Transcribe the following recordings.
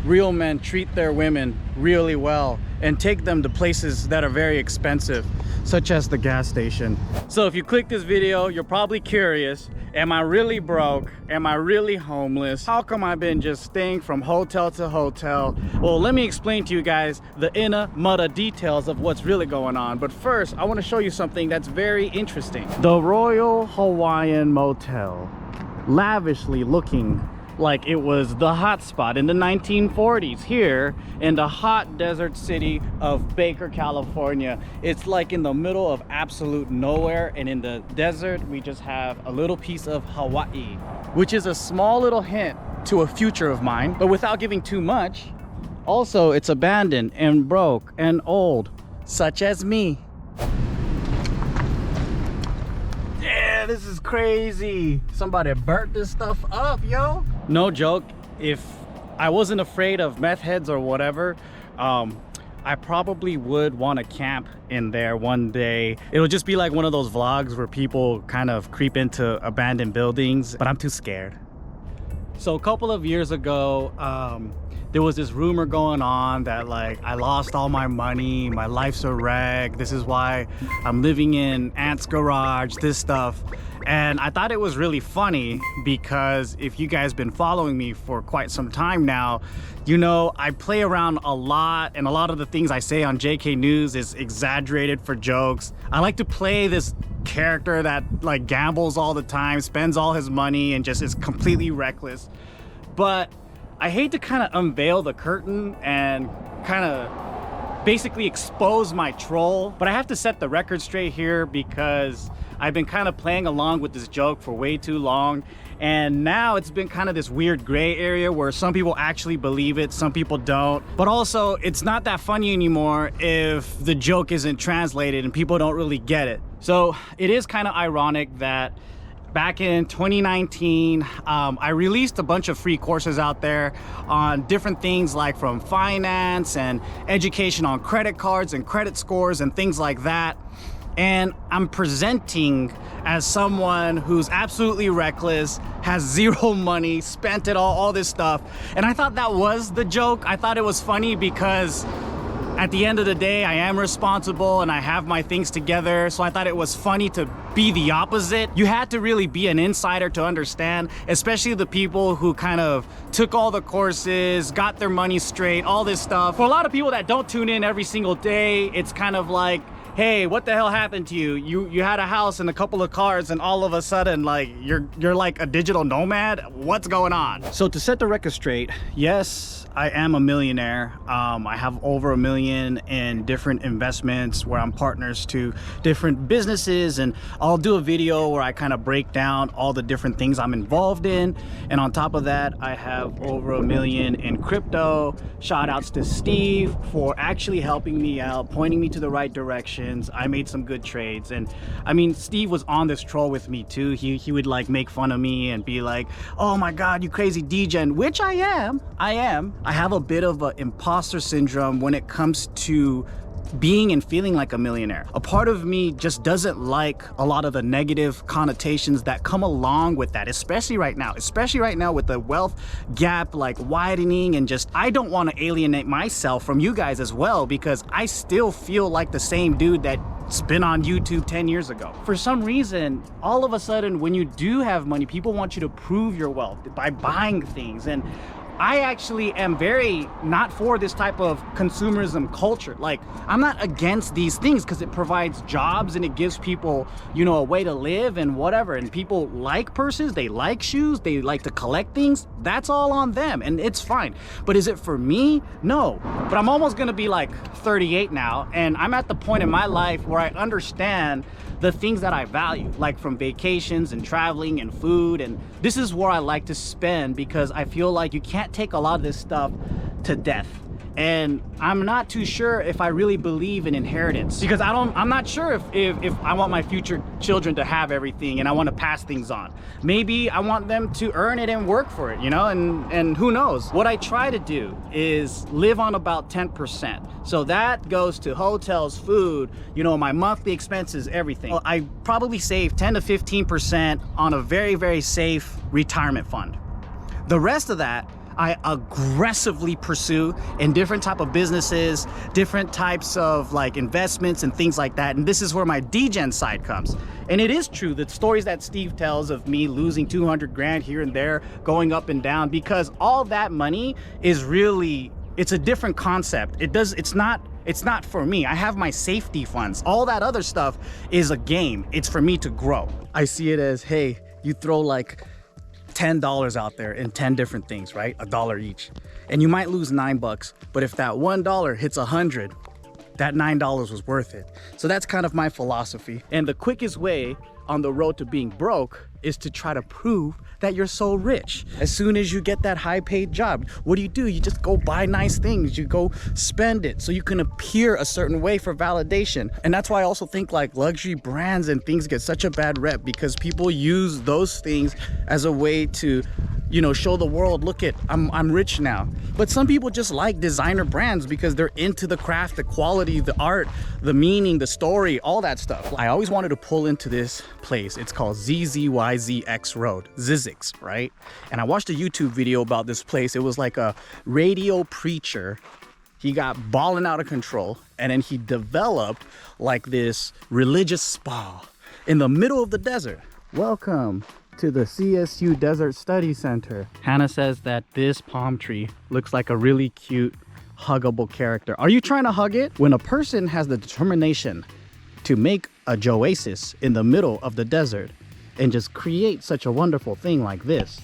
real men treat their women really well and take them to places that are very expensive, such as the gas station. So if you click this video, you're probably curious, am I really broke? Am I really homeless? How come I've been just staying from hotel to hotel? Well, let me explain to you guys the inner mudda details of what's really going on. But first, I want to show you something that's very interesting. The Royal Hawaiian Motel, lavishly looking like it was the hot spot in the 1940s here in the hot desert city of Baker, California. It's like in the middle of absolute nowhere, and in the desert we just have a little piece of Hawaii, which is a small little hint to a future of mine. But without giving too much, also it's abandoned and broke and old, such as me. Yeah, this is crazy. Somebody burnt this stuff up, yo. No joke, if I wasn't afraid of meth heads or whatever, I probably would want to camp in there one day. It'll just be like one of those vlogs where people kind of creep into abandoned buildings, but I'm too scared. So a couple of years ago, there was this rumor going on that like I lost all my money, my life's a wreck, this is why I'm living in Aunt's garage, this stuff. And I thought it was really funny because if you guys been following me for quite some time now, you know I play around a lot, and a lot of the things I say on JK News is exaggerated for jokes. I like to play this character that like gambles all the time, spends all his money, and just is completely reckless. But I hate to kind of unveil the curtain and kind of basically expose my troll, but I have to set the record straight here because I've been kind of playing along with this joke for way too long, and now it's been kind of this weird gray area where some people actually believe it, some people don't. But also, it's not that funny anymore if the joke isn't translated and people don't really get it. So it is kind of ironic that back in 2019, I released a bunch of free courses out there on different things like from finance and education on credit cards and credit scores and things like that. And I'm presenting as someone who's absolutely reckless, has zero money, spent it all this stuff. And I thought that was the joke. I thought it was funny because at the end of the day, I am responsible and I have my things together. So I thought it was funny to be the opposite. You had to really be an insider to understand, especially the people who kind of took all the courses, got their money straight, all this stuff. For a lot of people that don't tune in every single day, it's kind of like, hey, what the hell happened to you? You had a house and a couple of cars and all of a sudden like you're like a digital nomad? What's going on? So to set the record straight, yes, I am a millionaire. I have over $1 million in different investments where I'm partners to different businesses, and I'll do a video where I kind of break down all the different things I'm involved in. And on top of that, I have over $1 million in crypto. Shout outs to Steve for actually helping me out, pointing me to the right directions. I made some good trades. And I mean, Steve was on this troll with me too. He would like make fun of me and be like, oh my God, you crazy degen, which I am. I have a bit of an imposter syndrome when it comes to being and feeling like a millionaire. A part of me just doesn't like a lot of the negative connotations that come along with that, especially right now with the wealth gap like widening, and just I don't want to alienate myself from you guys as well, because I still feel like the same dude that's been on YouTube 10 years ago. For some reason, all of a sudden when you do have money, people want you to prove your wealth by buying things, and I actually am very not for this type of consumerism culture. Like, I'm not against these things because it provides jobs and it gives people, you know, a way to live and whatever. And people like purses, they like shoes, they like to collect things. That's all on them and it's fine. But is it for me? No. But I'm almost gonna be like 38 now, and I'm at the point in my life where I understand the things that I value, like from vacations and traveling and food, and this is where I like to spend because I feel like you can't take a lot of this stuff to death. And I'm not too sure if I really believe in inheritance, because I'm not sure if I want my future children to have everything and I want to pass things on. Maybe I want them to earn it and work for it, you know, and who knows. What I try to do is live on about 10%. So that goes to hotels, food, you know, my monthly expenses, everything. I probably save 10 to 15% on a very, very safe retirement fund. The rest of that, I aggressively pursue in different type of businesses, different types of like investments and things like that. And this is where my degen side comes. And it is true, the stories that Steve tells of me losing 200 grand here and there, going up and down, because all that money is really, it's a different concept. It's not for me. I have my safety funds. All that other stuff is a game. It's for me to grow. I see it as, hey, you throw like $10 out there in 10 different things, right? $1 each. And you might lose $9, but if that $1 hits 100, that $9 was worth it. So that's kind of my philosophy. And the quickest way on the road to being broke is to try to prove that you're so rich. As soon as you get that high paid job, what do? You just go buy nice things, you go spend it so you can appear a certain way for validation. And that's why I also think like luxury brands and things get such a bad rep, because people use those things as a way to, you know, show the world, look at, I'm rich now. But some people just like designer brands because they're into the craft, the quality, the art, the meaning, the story, all that stuff. I always wanted to pull into this place. It's called ZZYZX Road, Zizix, right? And I watched a YouTube video about this place. It was like a radio preacher. He got balling out of control, and then he developed like this religious spa in the middle of the desert. Welcome to the CSU Desert Study Center. Hannah says that this palm tree looks like a really cute, huggable character. Are you trying to hug it? When a person has the determination to make a oasis in the middle of the desert and just create such a wonderful thing like this,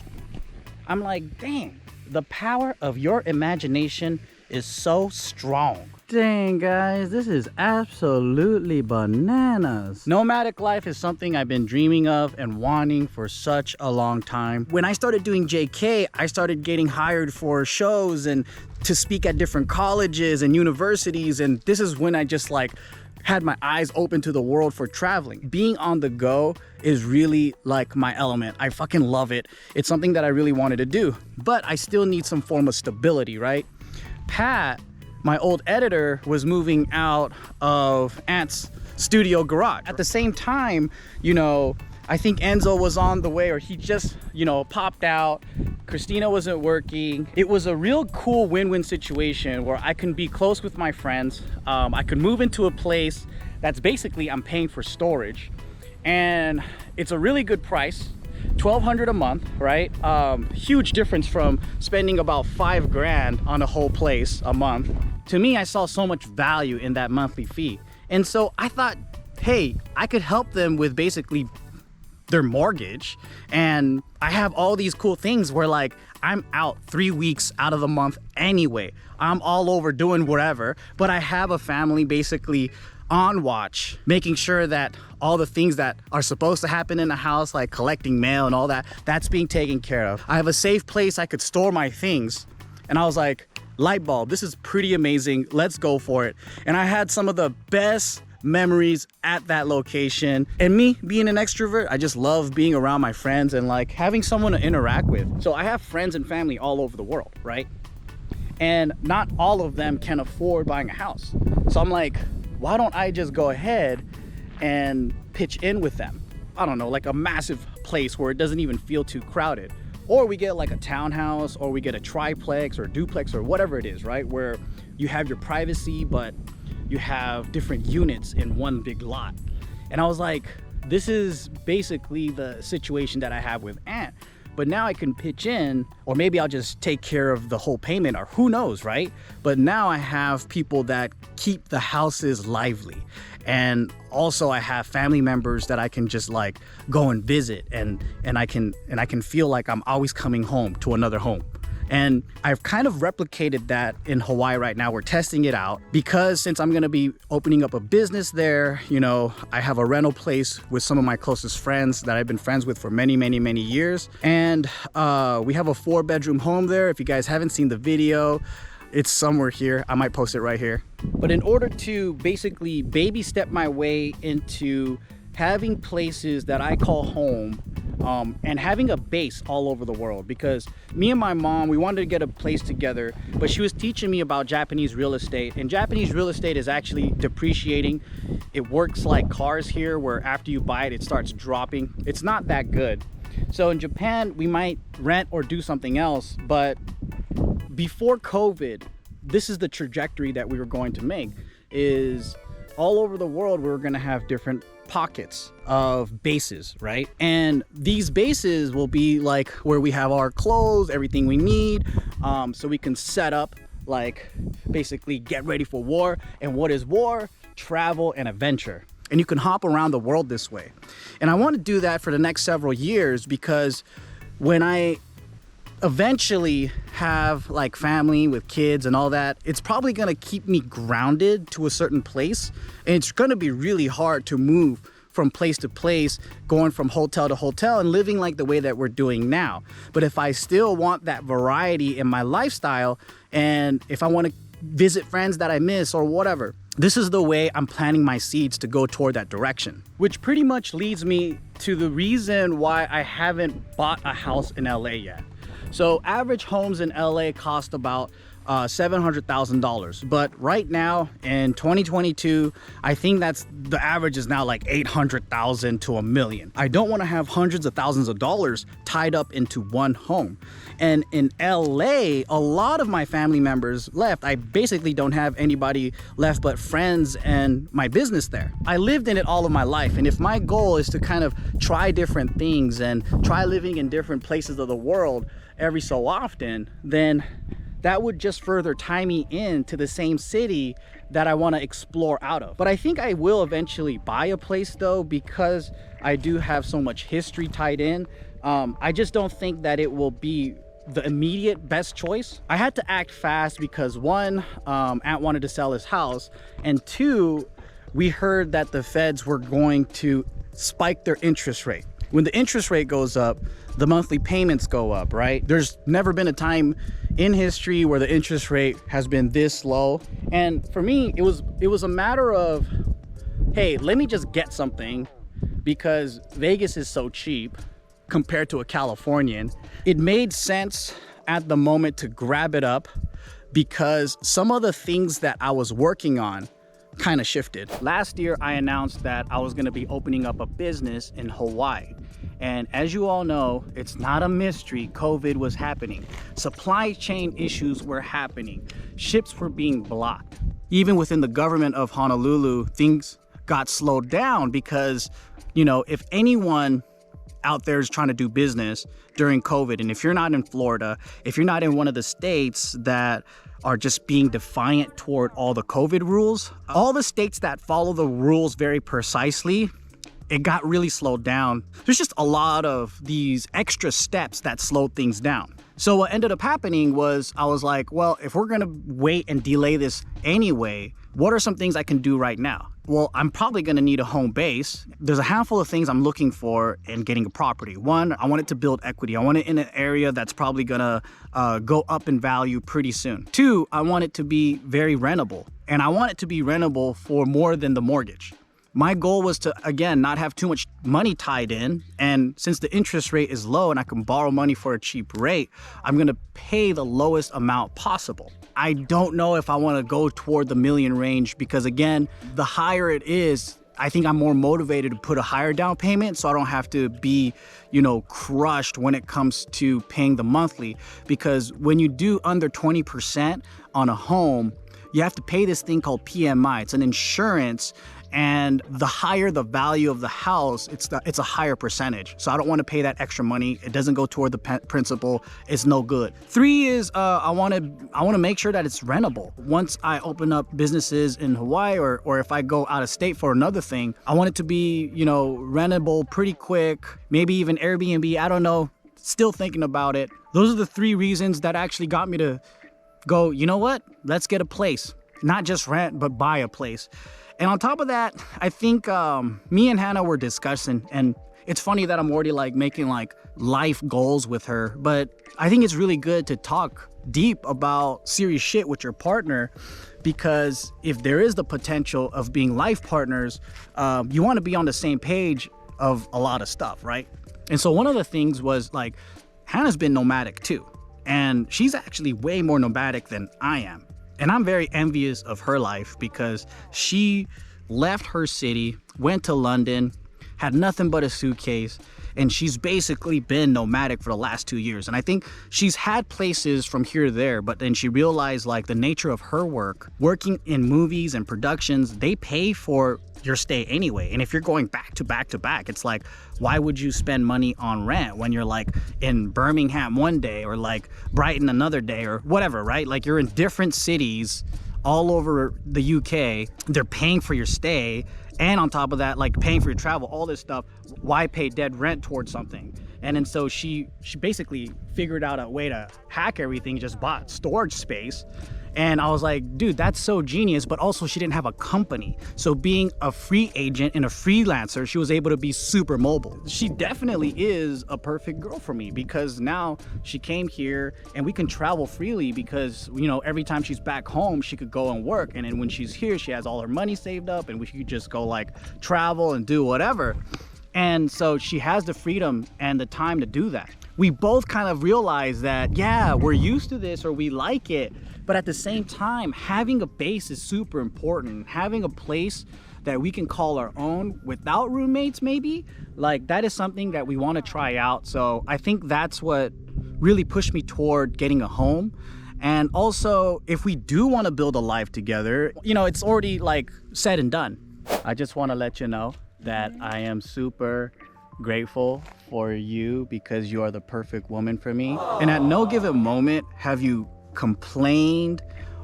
I'm like, dang, the power of your imagination is so strong. Dang guys, this is absolutely bananas. Nomadic life is something I've been dreaming of and wanting for such a long time. When I started doing JK, I started getting hired for shows and to speak at different colleges and universities, and this is when I just like had my eyes open to the world for traveling. Being on the go is really like my element. I fucking love it. It's something that I really wanted to do, but I still need some form of stability, right? Pat, my old editor, was moving out of Ant's studio garage. At the same time, you know, I think Enzo was on the way, or he just, you know, popped out. Christina wasn't working. It was a real cool win-win situation where I can be close with my friends. I could move into a place that's basically, I'm paying for storage, and it's a really good price. $1,200 a month, right? Huge difference from spending about $5 grand on a whole place a month. To me, I saw so much value in that monthly fee. And so I thought, hey, I could help them with basically their mortgage. And I have all these cool things where like, I'm out 3 weeks out of the month anyway. I'm all over doing whatever, but I have a family basically on watch, making sure that all the things that are supposed to happen in the house, like collecting mail and all that, that's being taken care of. I have a safe place I could store my things. And I was like, light bulb, this is pretty amazing. Let's go for it. And I had some of the best memories at that location. And me being an extrovert, I just love being around my friends and like having someone to interact with. So I have friends and family all over the world, right? And not all of them can afford buying a house. So I'm like, why don't I just go ahead and pitch in with them? I don't know, like a massive place where it doesn't even feel too crowded. Or we get like a townhouse, or we get a triplex or duplex or whatever it is, right? Where you have your privacy, but you have different units in one big lot. And I was like, this is basically the situation that I have with Ant. But now I can pitch in, or maybe I'll just take care of the whole payment, or who knows, right? But now I have people that keep the houses lively. And also I have family members that I can just like go and visit, and I can feel like I'm always coming home to another home. And I've kind of replicated that in Hawaii right now. We're testing it out because since I'm gonna be opening up a business there, you know, I have a rental place with some of my closest friends that I've been friends with for many, many, many years. And we have a 4-bedroom home there. If you guys haven't seen the video, it's somewhere here. I might post it right here. But in order to basically baby step my way into having places that I call home, and having a base all over the world, because me and my mom, we wanted to get a place together, but she was teaching me about Japanese real estate, and Japanese real estate is actually depreciating. It works like cars here, where after you buy it, it starts dropping. It's not that good. So in Japan, we might rent or do something else, but before COVID, this is the trajectory that we were going to make, is all over the world, we were going to have different pockets of bases, right? And these bases will be like where we have our clothes, everything we need, so we can set up, like basically get ready for war. And what is war? Travel and adventure. And you can hop around the world this way. And I want to do that for the next several years, because when I eventually have like family with kids and all that, it's probably going to keep me grounded to a certain place. And it's going to be really hard to move from place to place, going from hotel to hotel and living like the way that we're doing now. But if I still want that variety in my lifestyle, and if I want to visit friends that I miss or whatever, this is the way I'm planting my seeds to go toward that direction. Which pretty much leads me to the reason why I haven't bought a house in LA yet. So average homes in LA cost about $700,000, but right now in 2022, I think that's the average is now like 800,000 to $1 million. I don't want to have hundreds of thousands of dollars tied up into one home. And in LA, a lot of my family members left. I basically don't have anybody left but friends and my business there. I lived in it all of my life, and if my goal is to kind of try different things and try living in different places of the world every so often, then that would just further tie me into the same city that I want to explore out of. But I think I will eventually buy a place though, because I do have so much history tied in. I just don't think that it will be the immediate best choice. I had to act fast because one, Aunt wanted to sell his house, and two, we heard that the feds were going to spike their interest rate. When the interest rate goes up, the monthly payments go up, right? There's never been a time in history where the interest rate has been this low. And for me, it was a matter of, hey, let me just get something, because Vegas is so cheap compared to a Californian. It made sense at the moment to grab it up, because some of the things that I was working on kind of shifted. Last year, I announced that I was going to be opening up a business in Hawaii. And as you all know, it's not a mystery, COVID was happening. Supply chain issues were happening. Ships were being blocked. Even within the government of Honolulu, things got slowed down because, you know, if anyone out there is trying to do business during COVID, and if you're not in Florida, if you're not in one of the states that are just being defiant toward all the COVID rules, all the states that follow the rules very precisely, it got really slowed down. There's just a lot of these extra steps that slowed things down. So what ended up happening was I was like, well, if we're gonna wait and delay this anyway, what are some things I can do right now? Well, I'm probably gonna need a home base. There's a handful of things I'm looking for in getting a property. One, I want it to build equity. I want it in an area that's probably gonna go up in value pretty soon. Two, I want it to be very rentable. And I want it to be rentable for more than the mortgage. My goal was to, again, not have too much money tied in. And since the interest rate is low and I can borrow money for a cheap rate, I'm gonna pay the lowest amount possible. I don't know if I wanna go toward the million range, because again, the higher it is, I think I'm more motivated to put a higher down payment so I don't have to be, you know, crushed when it comes to paying the monthly. Because when you do under 20% on a home, you have to pay this thing called PMI. It's an insurance. And the higher the value of the house, it's a higher percentage. So I don't want to pay that extra money. It doesn't go toward the principal. It's no good. Three is I want to make sure that it's rentable. Once I open up businesses in Hawaii, or if I go out of state for another thing, I want it to be, you know, rentable pretty quick. Maybe even Airbnb. I don't know. Still thinking about it. Those are the three reasons that actually got me to go, you know what? Let's get a place. Not just rent, but buy a place. And on top of that, I think me and Hannah were discussing, and it's funny that I'm already like making like life goals with her, but I think it's really good to talk deep about serious shit with your partner, because if there is the potential of being life partners, you want to be on the same page of a lot of stuff, right? And so one of the things was like, Hannah's been nomadic too, and she's actually way more nomadic than I am. And I'm very envious of her life, because she left her city, went to London, had nothing but a suitcase, and she's basically been nomadic for the last 2 years. And I think she's had places from here to there, but then she realized like the nature of her work, working in movies and productions, they pay for your stay anyway. And if you're going back to back to back, it's like, why would you spend money on rent when you're like in Birmingham one day or like Brighton another day or whatever, right? Like you're in different cities all over the UK. They're paying for your stay, and on top of that, like paying for your travel, all this stuff. Why pay dead rent towards something? And then so she basically figured out a way to hack everything, just bought storage space. And I was like, dude, that's so genius. But also she didn't have a company. So being a free agent and a freelancer, she was able to be super mobile. She definitely is a perfect girl for me, because now she came here and we can travel freely, because, you know, every time she's back home, she could go and work. And then when she's here, she has all her money saved up and we could just go like travel and do whatever. And so she has the freedom and the time to do that. We both kind of realize that, yeah, we're used to this or we like it, but at the same time, having a base is super important. Having a place that we can call our own without roommates, maybe, like that is something that we want to try out. So I think that's what really pushed me toward getting a home. And also, if we do want to build a life together, you know, it's already like said and done. I just want to let you know that I am super grateful for you, because you are the perfect woman for me. And at no given moment have you complained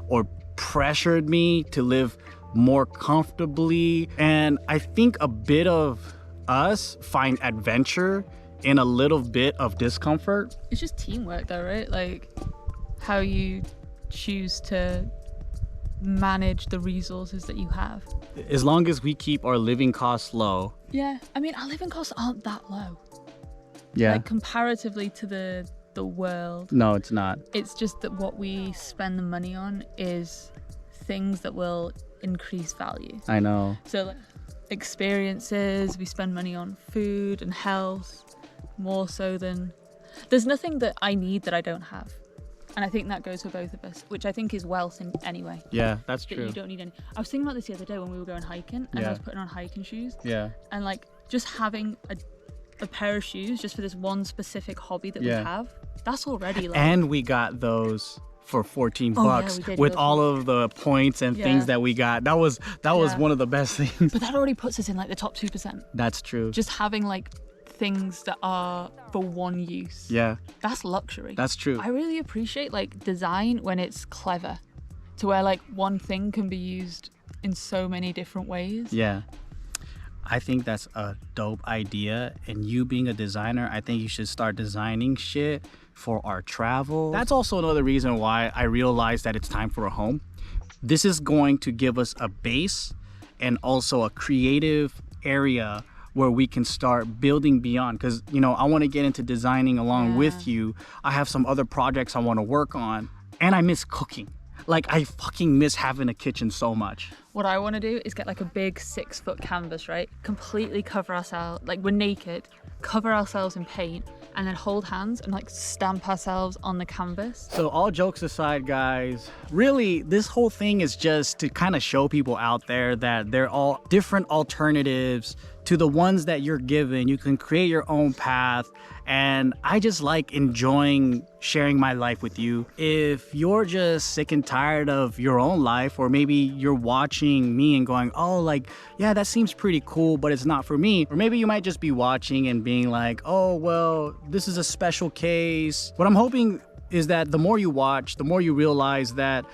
or pressured me to live more comfortably. And I think a bit of us find adventure in a little bit of discomfort. It's just teamwork though, right? Like how you choose to manage the resources that you have. As long as we keep our living costs low. Yeah, I mean, our living costs aren't that low. Yeah. Like comparatively to the world. No, it's not. It's just that what we spend the money on is things that will increase value. I know. So like experiences, we spend money on food and health more so than... There's nothing that I need that I don't have. And I think that goes for both of us, which I think is wealth in anyway. Yeah, that's that true. You don't need any. I was thinking about this the other day when we were going hiking, and I was putting on hiking shoes. Yeah. And like just having a pair of shoes just for this one specific hobby that we have, that's already like... And we got those for 14 bucks with all of the points and things that we got. That was one of the best things. But that already puts us in like the top 2%. That's true. Just having like things that are for one use. Yeah. That's luxury. That's true. I really appreciate like design when it's clever, to where like one thing can be used in so many different ways. Yeah. I think that's a dope idea. And you being a designer, I think you should start designing shit for our travel. That's also another reason why I realized that it's time for a home. This is going to give us a base and also a creative area where we can start building beyond. Because, you know, I want to get into designing along with you. I have some other projects I want to work on. And I miss cooking. Like, I fucking miss having a kitchen so much. What I want to do is get like a big 6-foot canvas, right? Completely cover ourselves, like we're naked, cover ourselves in paint, and then hold hands and like stamp ourselves on the canvas. So all jokes aside, guys, really this whole thing is just to kind of show people out there that they're all different alternatives to the ones that you're given. You can create your own path. And I just like enjoying sharing my life with you. If you're just sick and tired of your own life, or maybe you're watching me and going, oh, like, yeah, that seems pretty cool, but it's not for me. Or maybe you might just be watching and being like, oh, well, this is a special case. What I'm hoping is that the more you watch, the more you realize that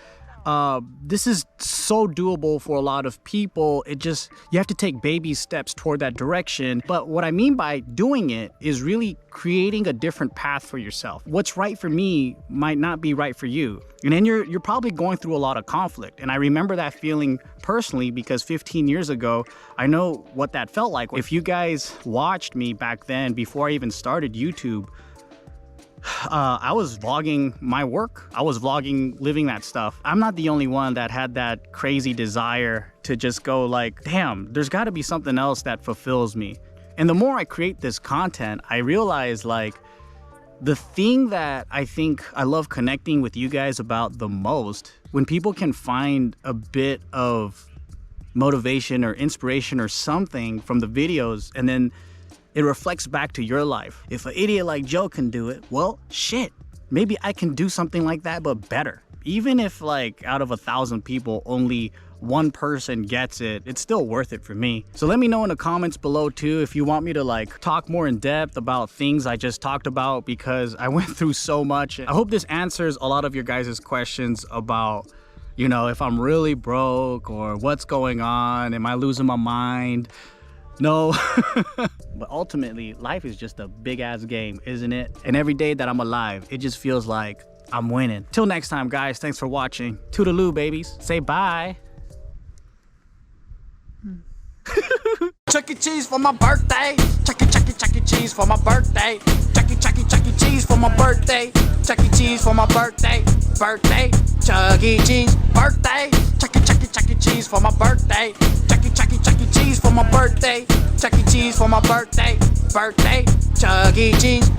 this is so doable for a lot of people. You have to take baby steps toward that direction. But what I mean by doing it is really creating a different path for yourself. What's right for me might not be right for you. And then you're probably going through a lot of conflict. And I remember that feeling personally, because 15 years ago, I know what that felt like. If you guys watched me back then, before I even started YouTube, I was vlogging my work. I was vlogging living that stuff. I'm not the only one that had that crazy desire to just go like, damn, there's got to be something else that fulfills me. And the more I create this content, I realize like the thing that I think I love connecting with you guys about the most, when people can find a bit of motivation or inspiration or something from the videos, and then it reflects back to your life. If an idiot like Joe can do it, well, shit, maybe I can do something like that, but better. Even if like out of 1,000 people, only one person gets it, it's still worth it for me. So let me know in the comments below too if you want me to like talk more in depth about things I just talked about, because I went through so much. I hope this answers a lot of your guys' questions about, you know, if I'm really broke or what's going on, am I losing my mind? No. But ultimately, life is just a big ass game, isn't it? And every day that I'm alive, it just feels like I'm winning. Till next time, guys, thanks for watching. Toodaloo, babies. Say bye. Chuck E. Cheese for my birthday. Chuck E. Cheese for my birthday. Chuck E. Cheese for my birthday. Chuck E. Cheese for my birthday. Birthday. Chuck E. Cheese. Birthday. Chuck E. Cheese for my birthday. Chuck E. Cheese for my birthday. Chuck E. Cheese for my birthday. Birthday. Chuck E. Cheese.